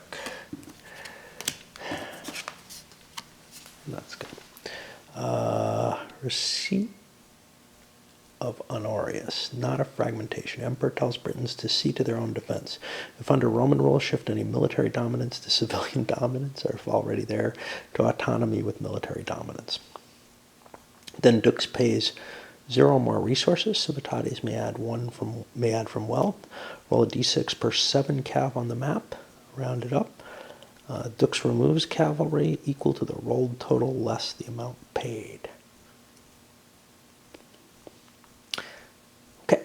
That's good. Receipt of Honorius, not a fragmentation. Emperor tells Britons to see to their own defense. If under Roman rule, shift any military dominance to civilian dominance, or if already there, to autonomy with military dominance. Then Dux pays 0 more resources. Civitatis may add from wealth. Roll a d6 per 7 cav on the map. Round it up. Dux removes cavalry equal to the rolled total less the amount paid. Okay.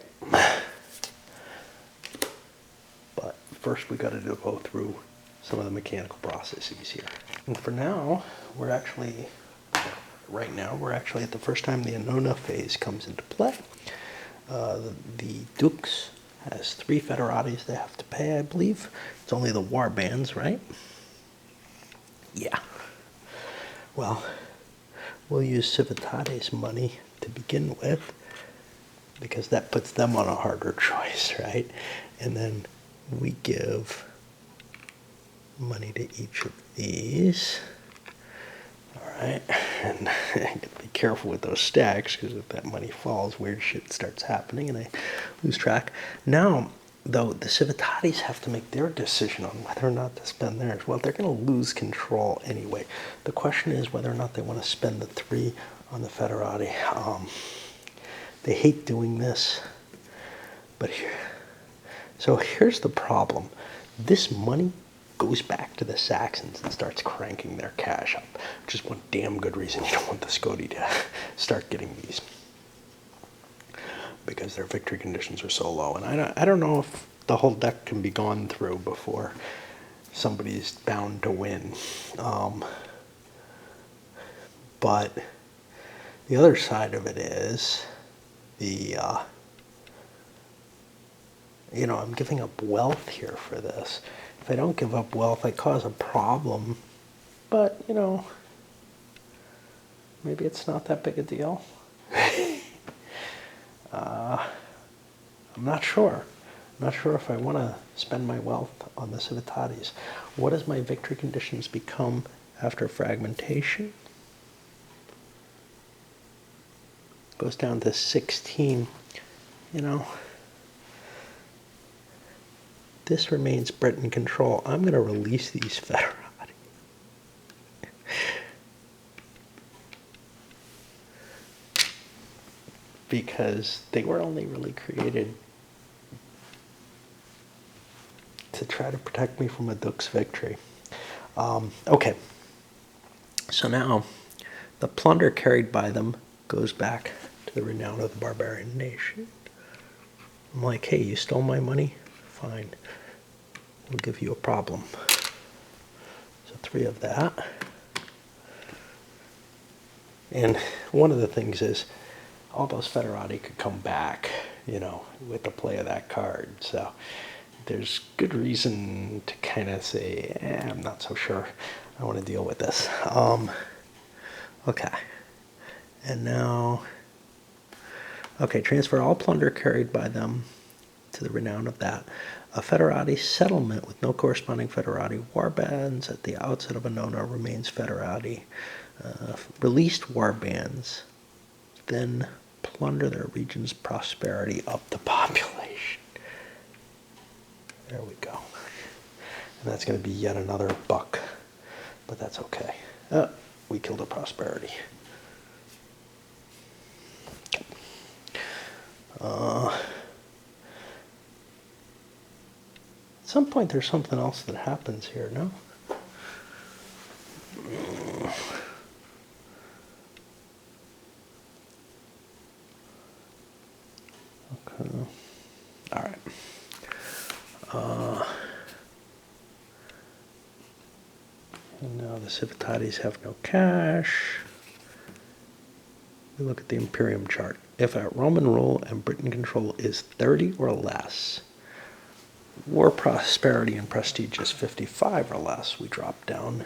But first we got to go through some of the mechanical processes here. And for now, right now, we're actually at the first time the Annona phase comes into play. The Dukes has 3 federatis they have to pay, I believe. It's only the war bands, right? Yeah. Well, we'll use Civitatis money to begin with, because that puts them on a harder choice, right? And then we give money to each of these. Alright, and I gotta be careful with those stacks, because if that money falls, weird shit starts happening and I lose track. Now, though, the Civitatis have to make their decision on whether or not to spend theirs. Well, they're going to lose control anyway. The question is whether or not they want to spend the 3 on the Federati. They hate doing this, but here's the problem. This money goes back to the Saxons and starts cranking their cash up, which is one damn good reason you don't want the Scoti to start getting these, because their victory conditions are so low. And I don't know if the whole deck can be gone through before somebody's bound to win. But the other side of it is I'm giving up wealth here for this. If I don't give up wealth, I cause a problem. But, maybe it's not that big a deal. I'm not sure. I'm not sure if I want to spend my wealth on the Civitatis. What does my victory conditions become after fragmentation? Goes down to 16. This remains Britain control. I'm going to release these federati. Because they were only really created to try to protect me from a Dux victory. Okay, so now the plunder carried by them goes back to the renown of the barbarian nation. I'm like, hey, you stole my money? Fine, we'll give you a problem. So 3 of that. And one of the things is, all those Federati could come back, with the play of that card. So there's good reason to kind of say, I'm not so sure I want to deal with this. Okay. And now, okay, transfer all plunder carried by them to the renown of that. A Federati settlement with no corresponding Federati warbands at the outset of a nona remains Federati. Released warbands then plunder their region's prosperity up the population. There we go. And that's going to be yet another buck, but that's okay. We killed a prosperity. At some point there's something else that happens here, no? Okay. All right. And now the Civitatis have no cash. We look at the Imperium chart. If our Roman rule and Britain control is 30 or less, war prosperity and prestige is 55 or less, we drop down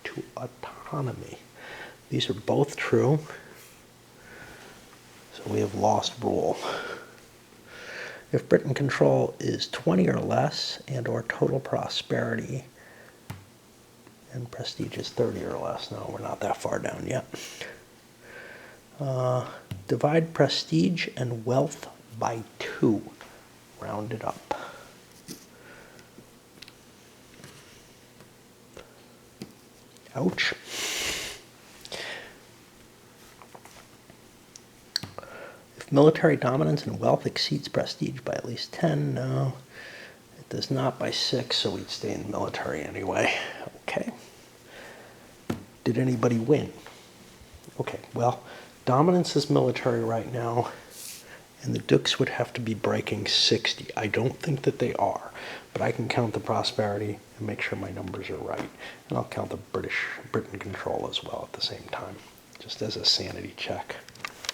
to autonomy. These are both true, so we have lost rule. If Britain control is 20 or less, and or total prosperity and prestige is 30 or less, no, we're not that far down yet. Divide prestige and wealth by 2, round it up. Ouch. If military dominance and wealth exceeds prestige by at least 10, no, it does not by 6, so we'd stay in the military anyway. Okay. Did anybody win? Okay, well, dominance is military right now, and the Dukes would have to be breaking 60. I don't think that they are, but I can count the prosperity and make sure my numbers are right. And I'll count the Britain control as well at the same time, just as a sanity check.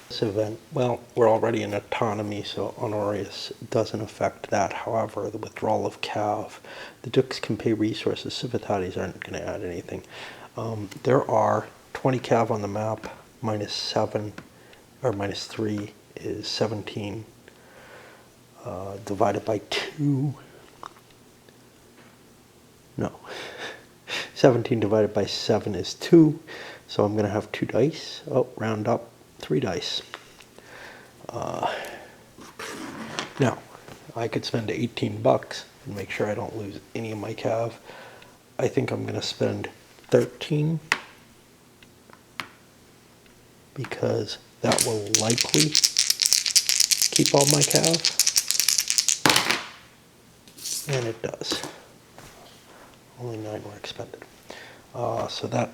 This event, well, we're already in autonomy, so Honorius doesn't affect that. However, the withdrawal of Cav, the Dukes can pay resources. Civitatis aren't going to add anything. There are 20 Cav on the map, -7, or -3 is 17, divided by 2, no, 17 divided by 7 is 2, so I'm going to have 2 dice, round up, 3 dice. Now, I could spend 18 bucks and make sure I don't lose any of my Cav. I think I'm going to spend 13, because that will likely keep all my Cav, and it does. Only 9 were expended. So that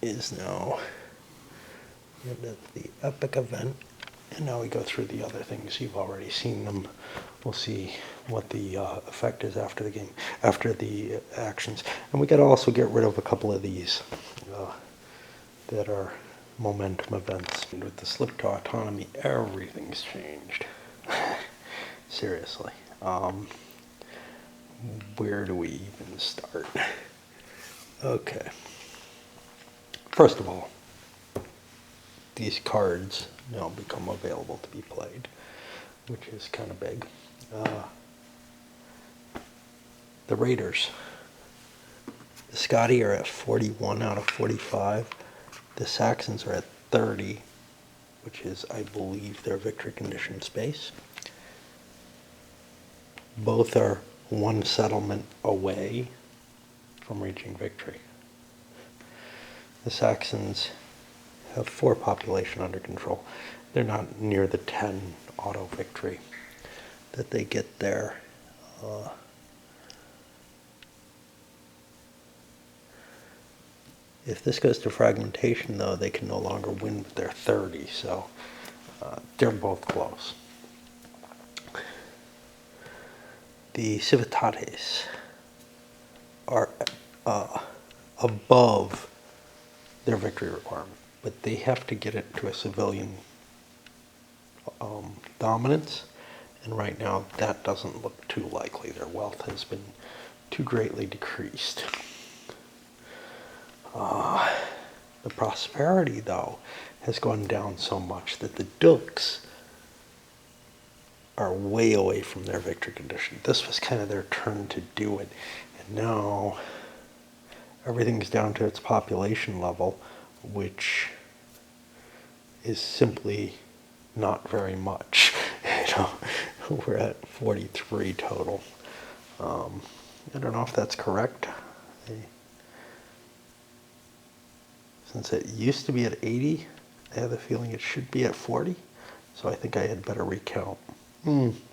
is now the epic event, and now we go through the other things. You've already seen them. We'll see what the effect is after the game, after the actions. And we got to also get rid of a couple of these that are momentum events. And with the slip to autonomy, everything's changed. Seriously. Where do we even start? Okay. First of all, these cards now become available to be played, which is kind of big. The Raiders. The Scotti are at 41 out of 45. The Saxons are at 30, which is, I believe, their victory condition space. Both are 1 settlement away from reaching victory. The Saxons have 4 population under control. They're not near the 10 auto victory that they get there. If this goes to fragmentation, though, they can no longer win with their 30, so they're both close. The Civitates are above their victory requirement, but they have to get it to a civilian dominance, and right now that doesn't look too likely. Their wealth has been too greatly decreased. The prosperity, though, has gone down so much that the dukes are way away from their victory condition. This was kind of their turn to do it, and now everything's down to its population level, which is simply not very much. We're at 43 total. I don't know if that's correct. Since it used to be at 80, I have the feeling it should be at 40, so I think I had better recount.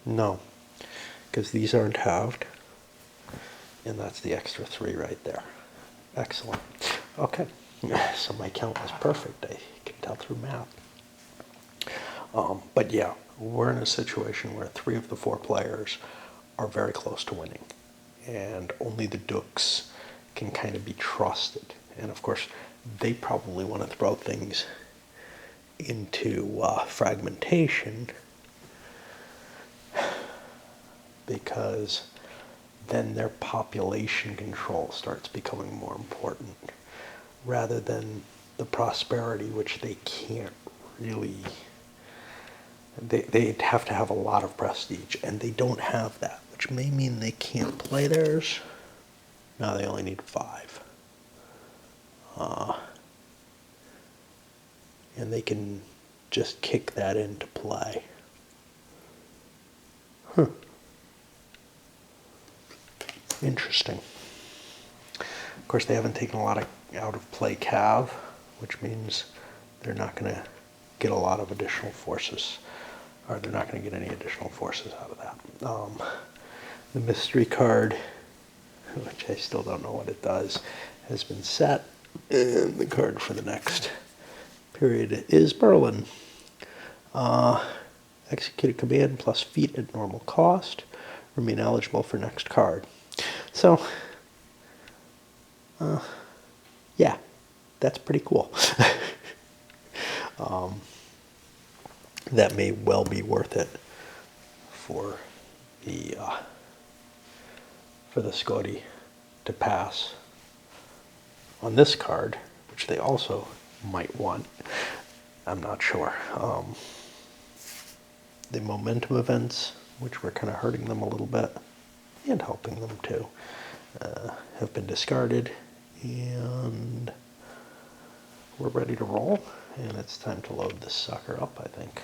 No, because these aren't halved, and that's the extra 3 right there. Excellent. Okay, so my count was perfect. I can tell through math. But yeah, we're in a situation where 3 of the 4 players are very close to winning, and only the dukes can kind of be trusted. And of course, they probably want to throw things into fragmentation, because then their population control starts becoming more important rather than the prosperity, which they can't really. They have to have a lot of prestige, and they don't have that, which may mean they can't play theirs. Now they only need 5. And they can just kick that into play. Interesting. Of course, they haven't taken a lot of out of play cav, which means they're not going to get a lot of additional forces, or they're not going to get any additional forces out of that. The mystery card, which I still don't know what it does, has been set, and the card for the next period is Berlin. Execute a command plus feat at normal cost. Remain eligible for next card. So, yeah, that's pretty cool. That may well be worth it for the Scotty to pass on this card, which they also might want. I'm not sure. The momentum events, which were kind of hurting them a little bit and helping them too, have been discarded, and we're ready to roll, and it's time to load this sucker up, I think.